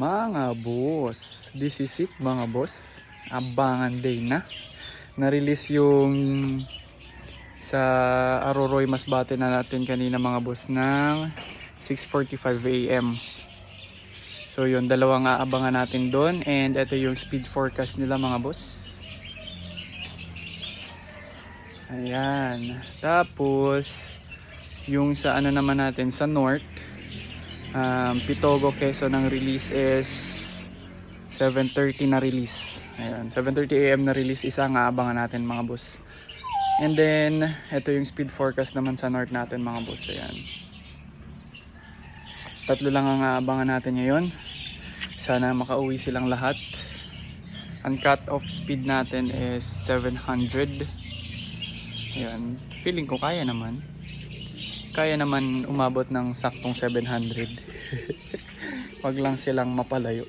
Mga boss, this is it mga boss. Abangan day na. Na-release yung sa Aroroy Masbate na natin kanina mga boss ng 6:45 AM. So yun, dalawang aabangan natin doon. And ito yung speed forecast nila mga boss. Ayan. Tapos yung sa ano naman natin sa north, Pitogo, Quezon, ang release is 7:30 na release. Ayan, 7:30 AM na release, isa ang aabangan natin mga boss. And then ito yung speed forecast naman sa north natin mga boss. Ayan, tatlo lang ang aabangan natin ngayon. Sana makauwi silang lahat. Ang cut off speed natin is 700. Ayan, feeling ko kaya naman umabot ng saktong 700. Wag lang silang mapalayo.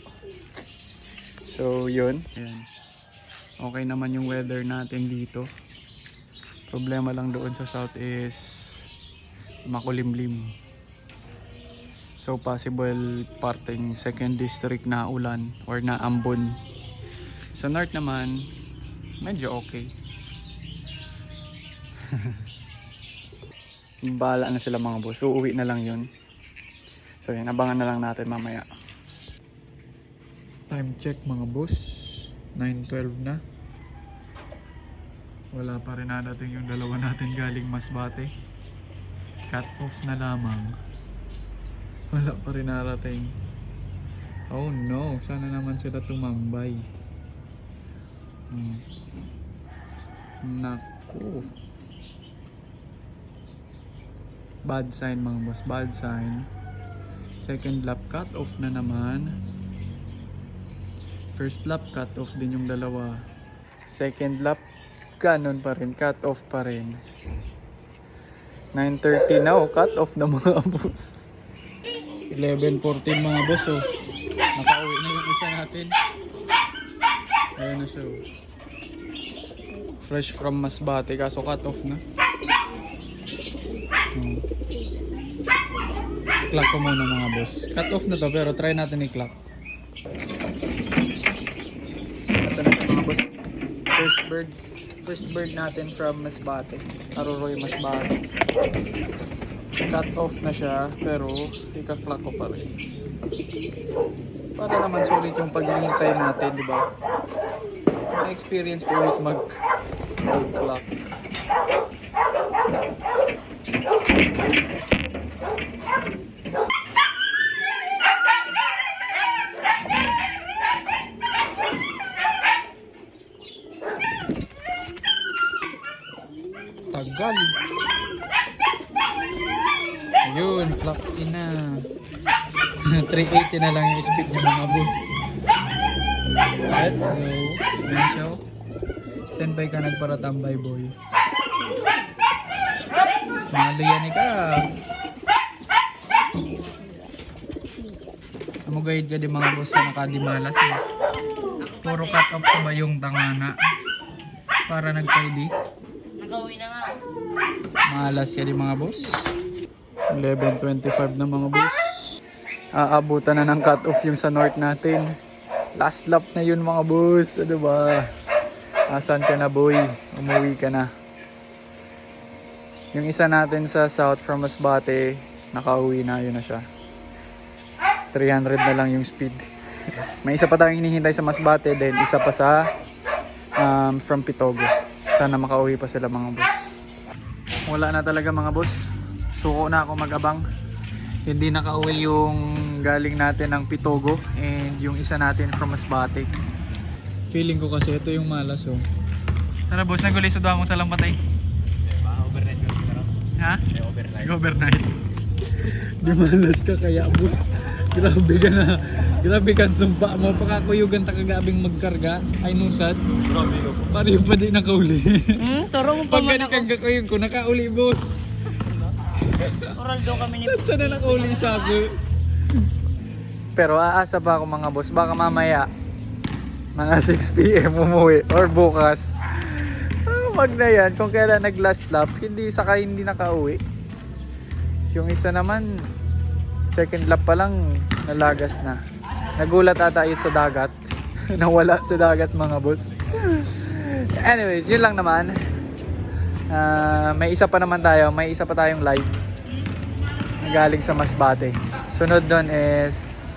So yun. Ayan. Okay naman yung weather natin dito. Problema lang doon sa south is makulimlim. So possible parting second district na ulan or na ambon. Sa north naman medyo okay. Bahala na sila mga boss. Uuwi na lang yun. So yan, abangan na lang natin mamaya. Time check mga boss, 9:12 na. Wala pa rin natin yung dalawa natin galing Masbate. Cut off na lamang. Wala pa rin narating. Oh no, sana naman sila tumambay. Naku, bad sign mga boss, bad sign. Second lap cut off na naman. First lap cut off din yung dalawa. Second lap ganun pa rin, cut off pa rin. 9:30 na, cut off na mga boss. 11:14 mga boss, oh. Nakauwi na yung isa natin. Ayan na siya, oh. Fresh from Masbate, kaso cut off na. Clock ko muna mga boss. Cut off na to, pero try natin i-clock. Ito na mga boss. First bird natin from Masbate. Aroroy Masbate. Cut off na siya, pero ika-clock ko pa rin. Para naman sulit yung paghihintay natin, di ba? Na-experience ko ulit mag-clock. Tagal. Ayun, clock in na. 380 na lang yung speed ng mga boss. Let's go. Ayan siya. Standby ka, nagparatambay boy. Maliyan ka. Amugayid ka din mga boss na nakadimalas eh. Puro cut off sa ba yung tangana para nagpwede. Nakauwi na nga. Malas ka din mga boss. 11:25 na mga boss. Aabutan na ng cut off yung sa north natin. Last lap na yun mga boss. Ano ba? Asan ka na boy? Umuwi ka na. Yung isa natin sa south from Masbate, nakauwi na, yun na siya. 300 na lang yung speed. May isa pa tayong hinihintay sa Masbate, then isa pa sa from Pitogo. Sana makauwi pa sila mga boss. Wala na talaga mga boss. Suko na ako mag-abang. Hindi nakauwi yung galing natin ng Pitogo and yung isa natin from Masbate. Feeling ko kasi ito yung malas, oh. Tara boss, nagulis sa doon mo sa lang patay. Overnight ko siguro. Ha? Overnight. Overnight. Di malas ka kaya boss. Grabe ka na. Grabe ka sumpa mo. Pakakuyugan ta kagabing magkarga. Ay nusad. Grabe ko po. Pari pa di nakauli. Taro mo pa Pag gani kang kakuyug ko, nakauli boss. Oral daw kami ni Saan na nakauli sa ako? Pero aasa pa ako mga boss. Baka mamaya mga 6 PM umuwi or bukas. Wag na yan. Kung kailan nag last lap, hindi nakauwi. Yung isa naman second lap pa lang nalagas na. Nagulat ata yun sa dagat. Nawala sa dagat mga boss. Anyways, yun lang naman. May isa pa naman tayo. May isa pa tayong live. Galing sa Masbate. Sunod doon is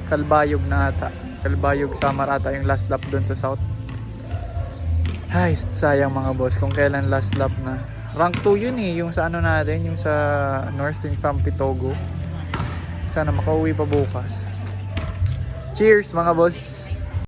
Kalbayog na ata. Kalbayog Samar ata yung last lap doon sa south. Ay, sayang mga boss kung kailan last lap na. Rank 2 yun yung sa ano natin, yung sa north, yung from Pitogo. Sana makauwi pa bukas. Cheers mga boss!